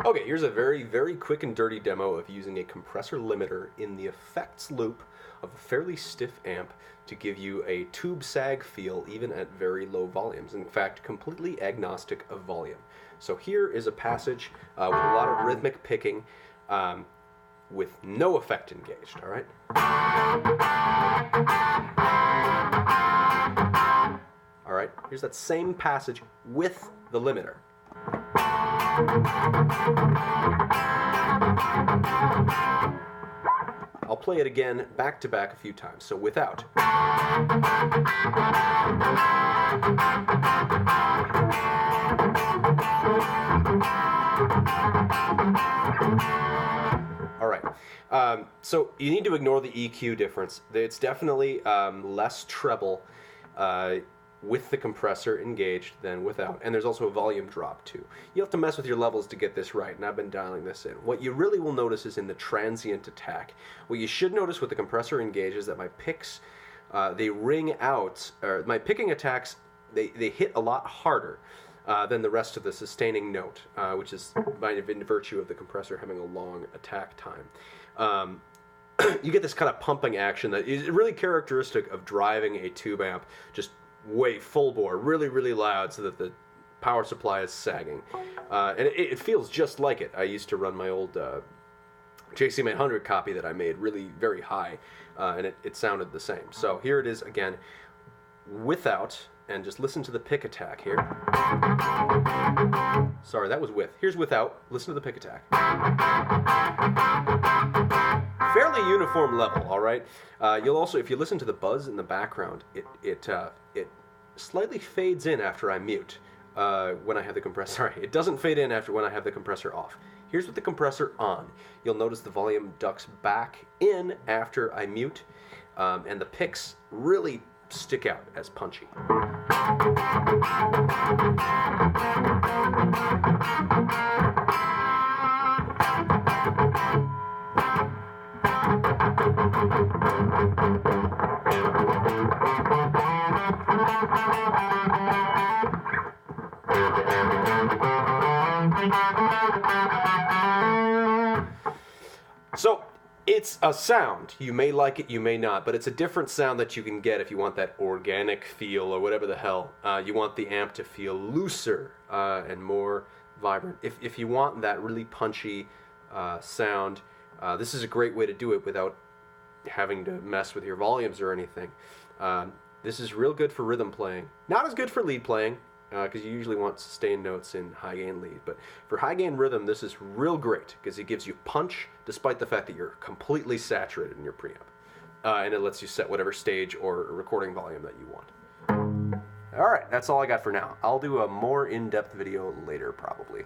Okay, here's a very, very quick and dirty demo of using a compressor limiter in the effects loop of a fairly stiff amp to give you a tube sag feel even at very low volumes. In fact, completely agnostic of volume. So here is a passage with a lot of rhythmic picking with no effect engaged, all right? All right, here's that same passage with the limiter. I'll play it again back to back a few times, so without. All right, so you need to ignore the EQ difference. It's definitely less treble with the compressor engaged than without. And there's also a volume drop too. You have to mess with your levels to get this right, and I've been dialing this in. What you really will notice is in the transient attack. What you should notice with the compressor engaged is that my picks, they ring out, or my picking attacks, they hit a lot harder than the rest of the sustaining note, which is by virtue of the compressor having a long attack time. You get this kind of pumping action that is really characteristic of driving a tube amp just way full bore, really, really loud so that the power supply is sagging. And it feels just like it. I used to run my old JCM800 copy that I made really very high, and it sounded the same. So here it is again without, and just listen to the pick attack here. Sorry, that was with. Here's without. Listen to the pick attack. Fairly uniform level, all right? You'll also, if you listen to the buzz in the background, it slightly fades in after I mute when I have the compressor. Sorry, it doesn't fade in after when I have the compressor off. Here's with the compressor on. You'll notice the volume ducks back in after I mute, and the picks really stick out as punchy. So it's a sound. You may like it, you may not, but it's a different sound that you can get if you want that organic feel or whatever the hell. You want the amp to feel looser and more vibrant. If you want that really punchy sound, this is a great way to do it without having to mess with your volumes or anything. This is real good for rhythm playing. Not as good for lead playing, because you usually want sustained notes in high gain lead. But for high gain rhythm, this is real great because it gives you punch despite the fact that you're completely saturated in your preamp. And it lets you set whatever stage or recording volume that you want. All right, that's all I got for now. I'll do a more in-depth video later, probably.